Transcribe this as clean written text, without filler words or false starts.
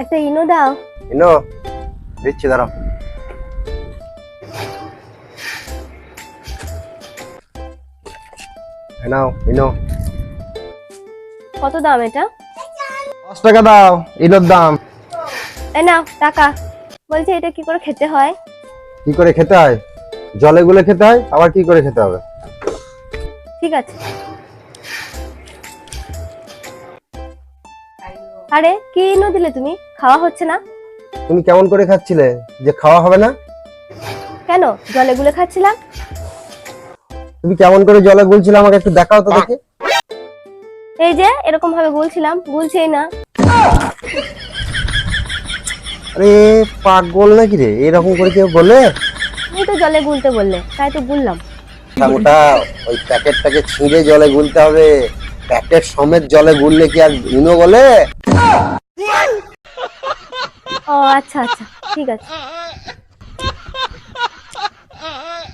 একটা ইনো দাও। ইনো দিচ্ছি, দাঁড়াও। নাও ইনো। কত দাম এটা? 10 টাকা দাও ইনোর দাম। এই নাও টাকা। বলছি এটা কি করে খেতে হয়? কি করে খেতে হয়? জলে গুলে খেতে হয়, আবার কি করে খেতে হবে? ঠিক আছে। আরে কি ইনো দিলে তুমি? খাওয়া হচ্ছে না তুমি কেমন করে খাচ্ছিলে যে খাওয়া হবে না? কেন? জলে গুলে খাচ্ছিলাম। তুমি কেমন করে জলে গুলছিলে আমাকে একটু দেখাও তো দেখি। এই যে এরকম ভাবে গুলছিলাম, গুলছেই না। আরে পাগল নাকি রে, এরকম করে কেউ বলে? তুমি তো জলে গুলতে বললে, তাই তো গুললাম। মোটা ওই প্যাকেটটাকে ছিঁড়ে জলে গুলতে হবে। প্যাকেট সমেত জলে গুললে কি আর ইনো বলে? ও আচ্ছা আচ্ছা, ঠিক আছে।